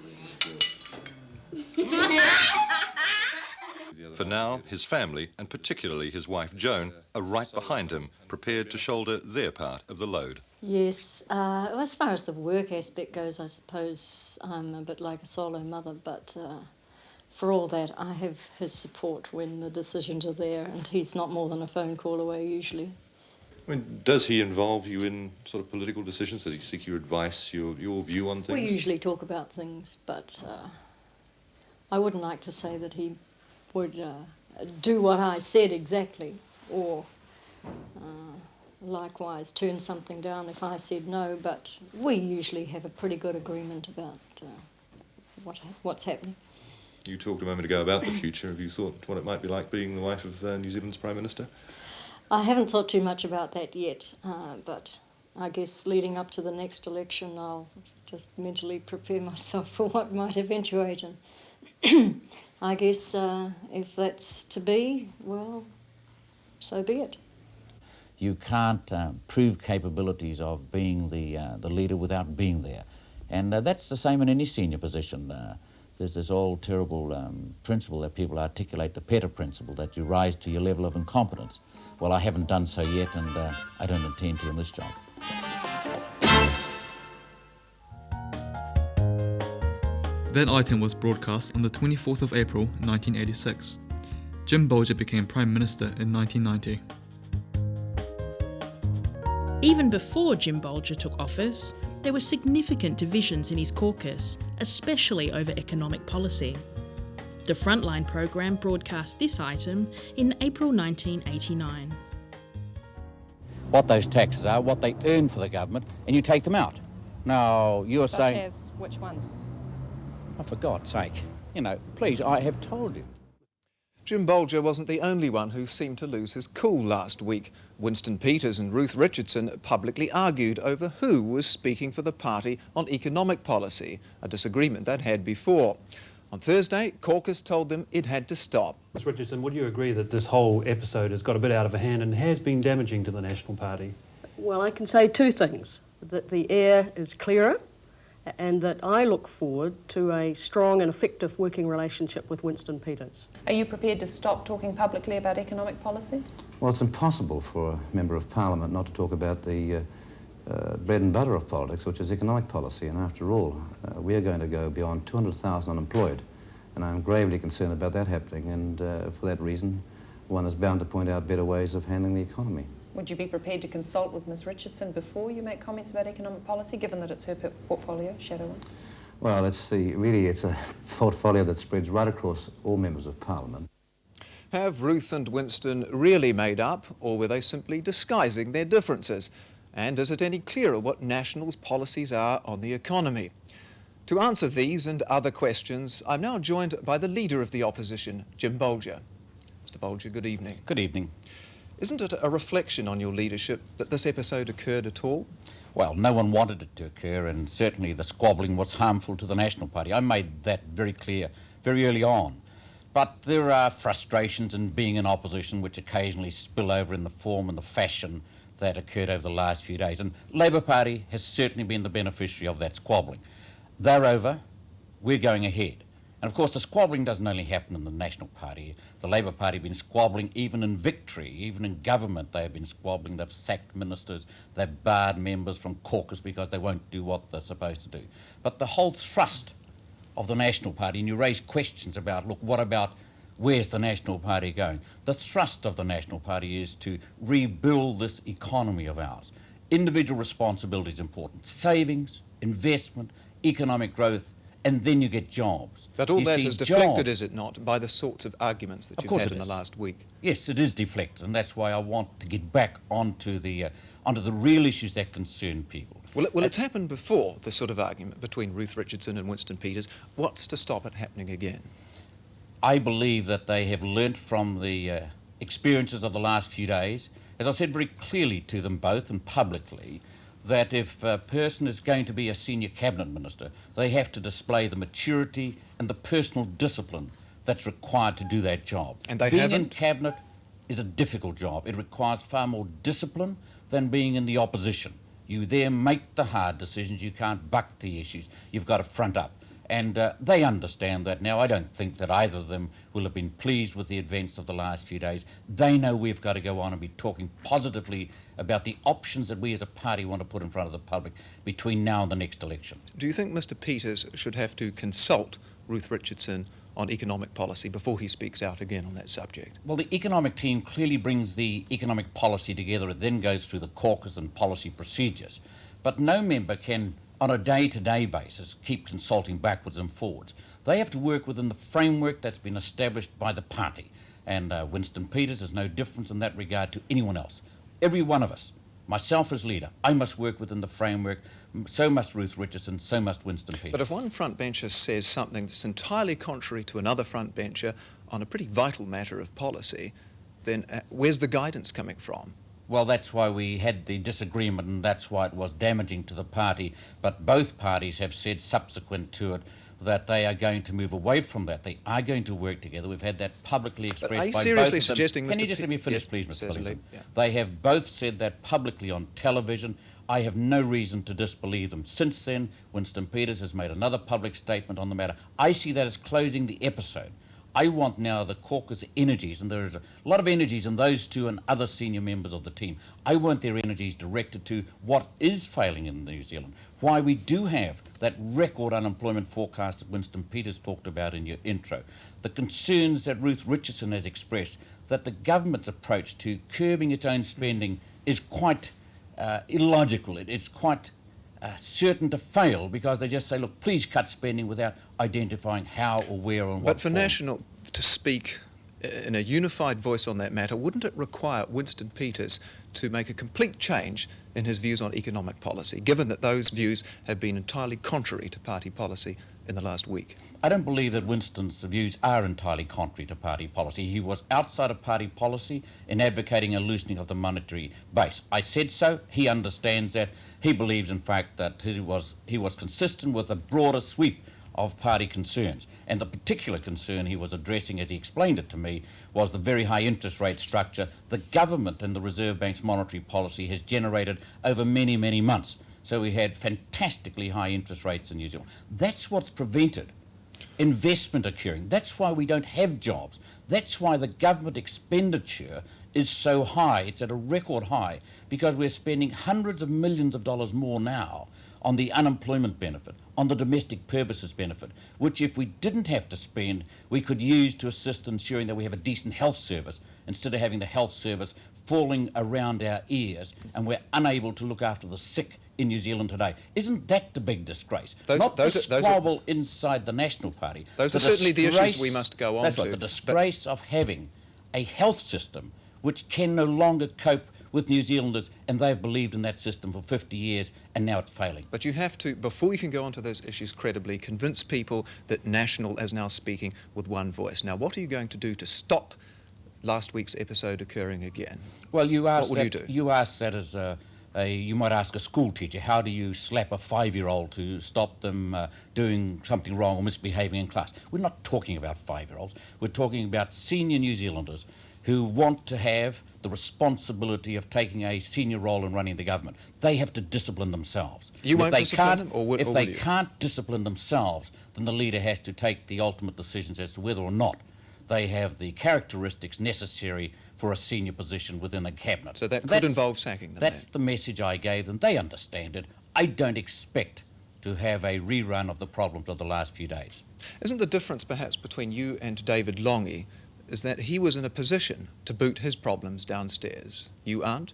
For now, his family, and particularly his wife Joan, are right behind him, prepared to shoulder their part of the load. Yes, as far as the work aspect goes, I suppose I'm a bit like a solo mother, but for all that, I have his support when the decisions are there, and he's not more than a phone call away usually. I mean, does he involve you in sort of political decisions? Does he seek your advice, your view on things? We usually talk about things, but I wouldn't like to say that he would do what I said exactly, or likewise turn something down if I said no, but we usually have a pretty good agreement about what's happening. You talked a moment ago about the future. Have you thought what it might be like being the wife of New Zealand's Prime Minister? I haven't thought too much about that yet, but I guess leading up to the next election I'll just mentally prepare myself for what might eventuate, and I guess if that's to be, well, so be it. You can't prove capabilities of being the leader without being there. And that's the same in any senior position. There's this old terrible principle that people articulate, the Petter principle, that you rise to your level of incompetence. Well, I haven't done so yet, and I don't intend to in this job. That item was broadcast on the 24th of April 1986. Jim Bolger became Prime Minister in 1990. Even before Jim Bolger took office, there were significant divisions in his caucus, especially over economic policy. The Frontline programme broadcast this item in April 1989. What those taxes are, what they earn for the government, and you take them out. Now, you're Such saying... as which ones? Oh, for God's sake, you know, please, I have told you. Jim Bolger wasn't the only one who seemed to lose his cool last week. Winston Peters and Ruth Richardson publicly argued over who was speaking for the party on economic policy, a disagreement they'd had before. On Thursday, caucus told them it had to stop. Ms Richardson, would you agree that this whole episode has got a bit out of hand and has been damaging to the National Party? Well, I can say two things. That the air is clearer and that I look forward to a strong and effective working relationship with Winston Peters. Are you prepared to stop talking publicly about economic policy? Well, it's impossible for a Member of Parliament not to talk about the bread and butter of politics, which is economic policy. And after all, we are going to go beyond 200,000 unemployed. And I'm gravely concerned about that happening. And for that reason, one is bound to point out better ways of handling the economy. Would you be prepared to consult with Ms Richardson before you make comments about economic policy, given that it's her portfolio, Shadow One? Well, really it's a portfolio that spreads right across all members of Parliament. Have Ruth and Winston really made up, or were they simply disguising their differences? And is it any clearer what National's policies are on the economy? To answer these and other questions, I'm now joined by the Leader of the Opposition, Jim Bolger. Mr Bolger, good evening. Good evening. Isn't it a reflection on your leadership that this episode occurred at all? Well, no one wanted it to occur, and certainly the squabbling was harmful to the National Party. I made that very clear very early on. But there are frustrations in being in opposition which occasionally spill over in the form and the fashion that occurred over the last few days. And Labour Party has certainly been the beneficiary of that squabbling. They're over, we're going ahead. And of course the squabbling doesn't only happen in the National Party. The Labour Party have been squabbling even in victory, even in government they have been squabbling. They've sacked ministers, they've barred members from caucus because they won't do what they're supposed to do. But the whole thrust of the National Party, and you raise questions about, look, what about where's the National Party going? The thrust of the National Party is to rebuild this economy of ours. Individual responsibility is important. Savings, investment, economic growth, and then you get jobs. But all you that see, is deflected, jobs, is it not, by the sorts of arguments that you've had in the last week? Yes, it is deflected, and that's why I want to get back onto the real issues that concern people. Well, it's happened before, this sort of argument between Ruth Richardson and Winston Peters. What's to stop it happening again? I believe that they have learnt from the experiences of the last few days. As I said very clearly to them both and publicly, that if a person is going to be a senior cabinet minister, they have to display the maturity and the personal discipline that's required to do that job. And they being haven't? in cabinet is a difficult job. It requires far more discipline than being in the opposition. You there make the hard decisions. You can't buck the issues. You've got to front up. And they understand that now. I don't think that either of them will have been pleased with the events of the last few days. They know we've got to go on and be talking positively about the options that we as a party want to put in front of the public between now and the next election. Do you think Mr Peters should have to consult Ruth Richardson on economic policy before he speaks out again on that subject? Well, the economic team clearly brings the economic policy together. It then goes through the caucus and policy procedures. But no member can, on a day-to-day basis, keep consulting backwards and forwards. They have to work within the framework that's been established by the party. And Winston Peters is no different in that regard to anyone else. Every one of us, myself as leader, I must work within the framework. So must Ruth Richardson, so must Winston Peters. But if one frontbencher says something that's entirely contrary to another frontbencher on a pretty vital matter of policy, then where's the guidance coming from? Well, that's why we had the disagreement, and that's why it was damaging to the party. But both parties have said subsequent to it that they are going to move away from that. They are going to work together. We've had that publicly expressed by both of them. Are you seriously suggesting, Can Mr. you just let me finish, please, Mr. certainly, Billington? yeah. They have both said that publicly on television. I have no reason to disbelieve them. Since then, Winston Peters has made another public statement on the matter. I see that as closing the episode. I want now the caucus energies, and there is a lot of energies in those two and other senior members of the team. I want their energies directed to what is failing in New Zealand, why we do have that record unemployment forecast that Winston Peters talked about in your intro, the concerns that Ruth Richardson has expressed, that the government's approach to curbing its own spending is quite illogical. It's quite certain to fail because they just say, look, please cut spending without identifying how or where or what But for form. National to speak in a unified voice on that matter, wouldn't it require Winston Peters to make a complete change in his views on economic policy, given that those views have been entirely contrary to party policy in the last week? I don't believe that Winston's views are entirely contrary to party policy. He was outside of party policy in advocating a loosening of the monetary base. I said so. He understands that. He believes, in fact, that he was consistent with a broader sweep of party concerns. And the particular concern he was addressing, as he explained it to me, was the very high interest rate structure the government and the Reserve Bank's monetary policy has generated over many, many months. So we had fantastically high interest rates in New Zealand. That's what's prevented investment occurring. That's why we don't have jobs. That's why the government expenditure is so high. It's at a record high because we're spending hundreds of millions of dollars more now on the unemployment benefit, on the domestic purposes benefit, which if we didn't have to spend, we could use to assist ensuring that we have a decent health service instead of having the health service falling around our ears and we're unable to look after the sick in New Zealand today. Isn't that the big disgrace? Not the squabble inside the National Party. Those are certainly the issues we must go on that's to. Right, the disgrace of having a health system which can no longer cope with New Zealanders, and they've believed in that system for 50 years, and now it's failing. But you have to, before you can go on to those issues credibly, convince people that National is now speaking with one voice. Now, what are you going to do to stop last week's episode occurring again? Well, you asked what will you do? You asked that as you might ask a school teacher, how do you slap a 5-year-old to stop them doing something wrong or misbehaving in class? We're not talking about 5-year-olds. We're talking about senior New Zealanders who want to have the responsibility of taking a senior role in running the government. They have to discipline themselves. You won't discipline them, or will If they you? can't discipline themselves, then the leader has to take the ultimate decisions as to whether or not they have the characteristics necessary for a senior position within a cabinet. So that could involve sacking them. That's the message I gave them. They understand it. I don't expect to have a rerun of the problems of the last few days. Isn't the difference perhaps between you and David Longy is that he was in a position to boot his problems downstairs? You aren't?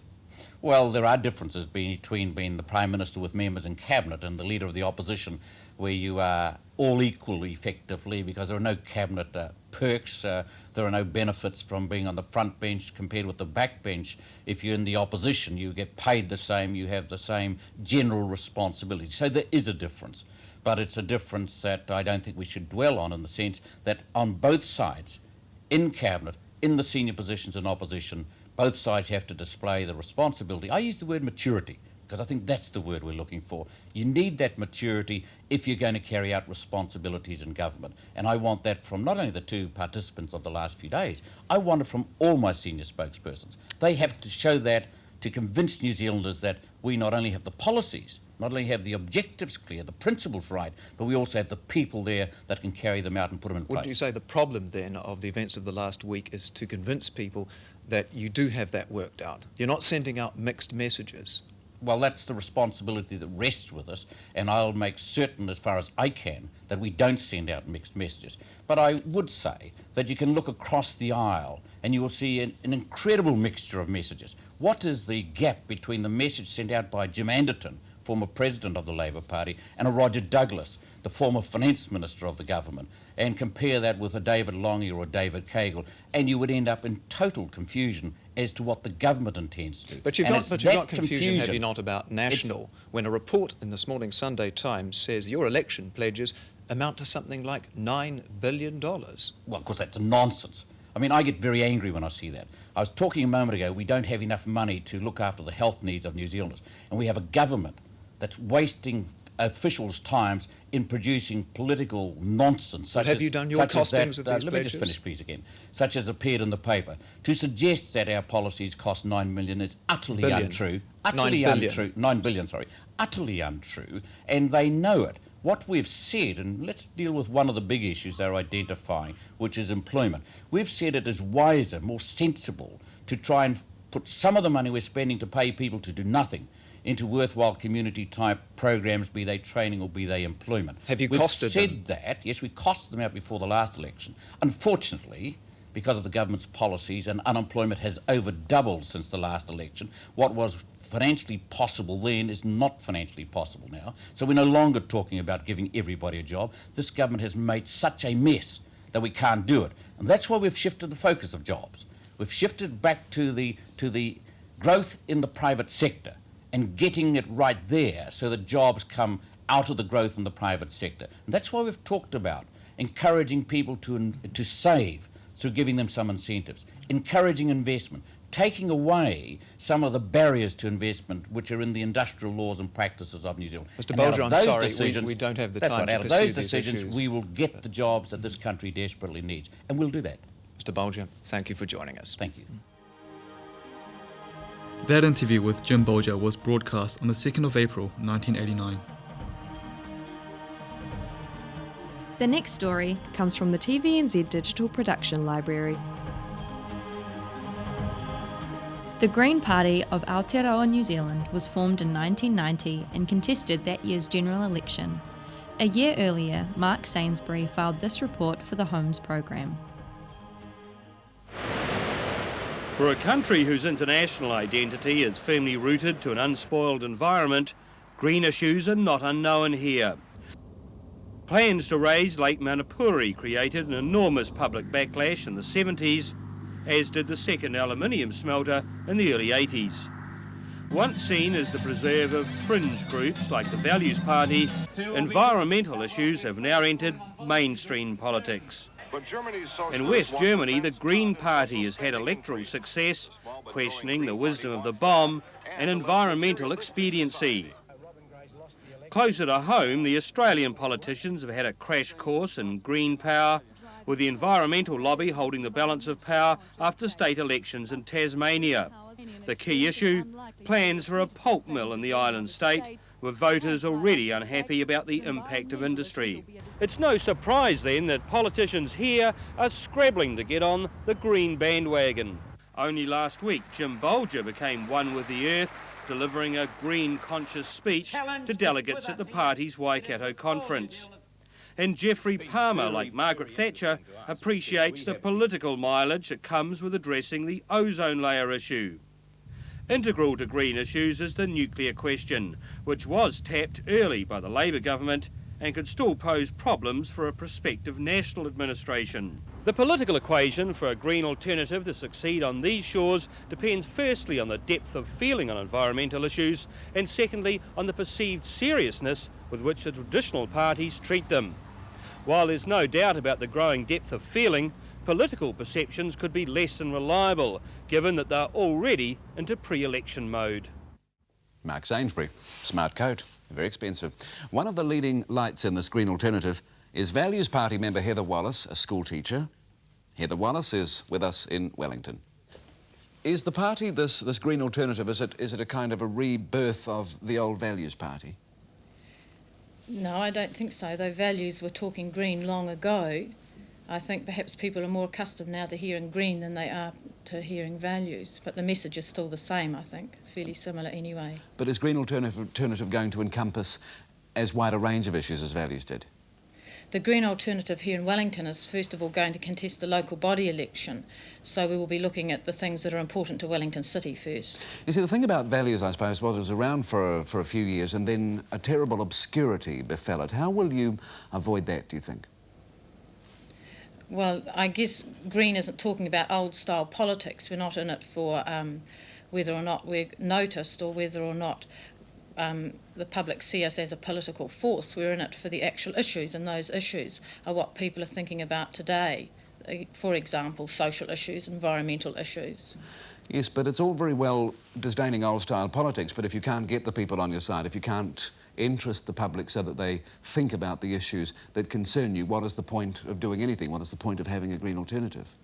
Well, there are differences between being the Prime Minister with members in Cabinet and the Leader of the Opposition, where you are all equal effectively because there are no Cabinet perks, there are no benefits from being on the front bench compared with the back bench. If you're in the opposition, you get paid the same, you have the same general responsibility. So there is a difference, but it's a difference that I don't think we should dwell on, in the sense that on both sides, in Cabinet, in the senior positions in opposition, both sides have to display the responsibility. I use the word maturity because I think that's the word we're looking for. You need that maturity if you're going to carry out responsibilities in government. And I want that from not only the two participants of the last few days, I want it from all my senior spokespersons. They have to show that to convince New Zealanders that we not only have the policies, not only have the objectives clear, the principles right, but we also have the people there that can carry them out and put them in place. Wouldn't you say the problem then of the events of the last week is to convince people that you do have that worked out? You're not sending out mixed messages. Well, that's the responsibility that rests with us, and I'll make certain as far as I can that we don't send out mixed messages. But I would say that you can look across the aisle and you will see an incredible mixture of messages. What is the gap between the message sent out by Jim Anderton, former president of the Labour Party, and a Roger Douglas, the former finance minister of the government, and compare that with a David Longy or a David Cagle, and you would end up in total confusion as to what the government intends to do. But you've got confusion, have you not, about National, when a report in this morning's Sunday Times says your election pledges amount to something like $9 billion? Well, of course, that's nonsense. I mean, I get very angry when I see that. I was talking a moment ago, we don't have enough money to look after the health needs of New Zealanders, and we have a government that's wasting officials' times in producing political nonsense. Such have you done your costings of these Let me just finish, please, again. Such as appeared in the paper. To suggest that our policies cost $9 million is utterly untrue. Utterly untrue. $9 billion, sorry. Utterly untrue, and they know it. What we've said, and let's deal with one of the big issues they're identifying, which is employment. We've said it is wiser, more sensible to try and put some of the money we're spending to pay people to do nothing into worthwhile community-type programs, be they training or be they employment. Have you We've costed said them? that, yes, we costed them out before the last election. Unfortunately, because of the government's policies, and unemployment has over doubled since the last election. What was financially possible then is not financially possible now. So we're no longer talking about giving everybody a job. This government has made such a mess that we can't do it. And that's why we've shifted the focus of jobs. We've shifted back to the growth in the private sector and getting it right there so that jobs come out of the growth in the private sector. And that's why we've talked about encouraging people to save through giving them some incentives, encouraging investment, taking away some of the barriers to investment which are in the industrial laws and practices of New Zealand. Mr. Bolger, I'm sorry, we don't have the time to pursue these issues. Out of those decisions, we will get the jobs that this country desperately needs, and we'll do that. Mr. Bolger, thank you for joining us. Thank you. That interview with Jim Bolger was broadcast on the 2nd of April 1989. The next story comes from the TVNZ Digital Production Library. The Green Party of Aotearoa, New Zealand was formed in 1990 and contested that year's general election. A year earlier, Mark Sainsbury filed this report for the Homes programme. For a country whose international identity is firmly rooted to an unspoiled environment, green issues are not unknown here. Plans to raise Lake Manapuri created an enormous public backlash in the 70s, as did the second aluminium smelter in the early 80s. Once seen as the preserve of fringe groups like the Values Party, environmental issues have now entered mainstream politics. In West Germany, the Green Party has had electoral success, questioning the wisdom of the bomb and environmental expediency. Closer to home, the Australian politicians have had a crash course in green power, with the environmental lobby holding the balance of power after state elections in Tasmania. The key issue, plans for a pulp mill in the island state, with voters already unhappy about the impact of industry. It's no surprise then that politicians here are scrabbling to get on the green bandwagon. Only last week, Jim Bolger became one with the earth, delivering a green-conscious speech to delegates at the party's Waikato conference. And Geoffrey Palmer, like Margaret Thatcher, appreciates the political mileage that comes with addressing the ozone layer issue. Integral to green issues is the nuclear question, which was tapped early by the Labour government and could still pose problems for a prospective national administration. The political equation for a green alternative to succeed on these shores depends firstly on the depth of feeling on environmental issues and secondly on the perceived seriousness with which the traditional parties treat them. While there's no doubt about the growing depth of feeling, political perceptions could be less than reliable, given that they're already into pre-election mode. Mark Sainsbury, smart coat, very expensive. One of the leading lights in this green alternative is Values Party member Heather Wallace, a school teacher. Heather Wallace is with us in Wellington. Is the party, this green alternative, is it a kind of a rebirth of the old Values Party? No, I don't think so, though Values were talking green long ago. I think perhaps people are more accustomed now to hearing green than they are to hearing values, but the message is still the same, I think, fairly similar anyway. But is green alternative going to encompass as wide a range of issues as Values did? The Green Alternative here in Wellington is first of all going to contest the local body election, so we will be looking at the things that are important to Wellington City first. You see, the thing about Values, I suppose, was it was around for a few years and then a terrible obscurity befell it. How will you avoid that, do you think? Well, I guess Green isn't talking about old-style politics. We're not in it for whether or not we're noticed or whether or not the public see us as a political force. We're in it for the actual issues, and those issues are what people are thinking about today. For example, social issues, environmental issues. Yes, but it's all very well disdaining old-style politics, but if you can't get the people on your side, if you can't interest the public so that they think about the issues that concern you, what is the point of doing anything? What is the point of having a green alternative?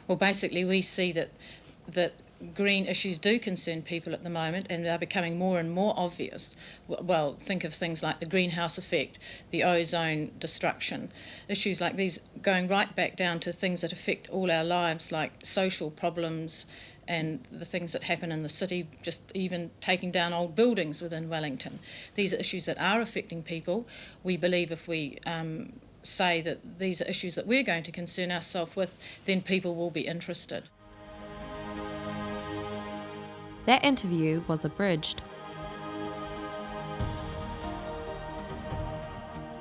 Well, basically we see that green issues do concern people at the moment and are becoming more and more obvious. Well, think of things like the greenhouse effect, the ozone destruction, issues like these going right back down to things that affect all our lives, like social problems and the things that happen in the city, just even taking down old buildings within Wellington. These are issues that are affecting people. We believe if we say that these are issues that we're going to concern ourselves with, then people will be interested. That interview was abridged.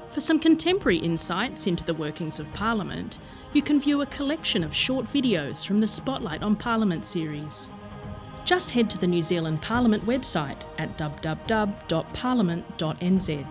For some contemporary insights into the workings of Parliament, you can view a collection of short videos from the Spotlight on Parliament series. Just head to the New Zealand Parliament website at www.parliament.nz.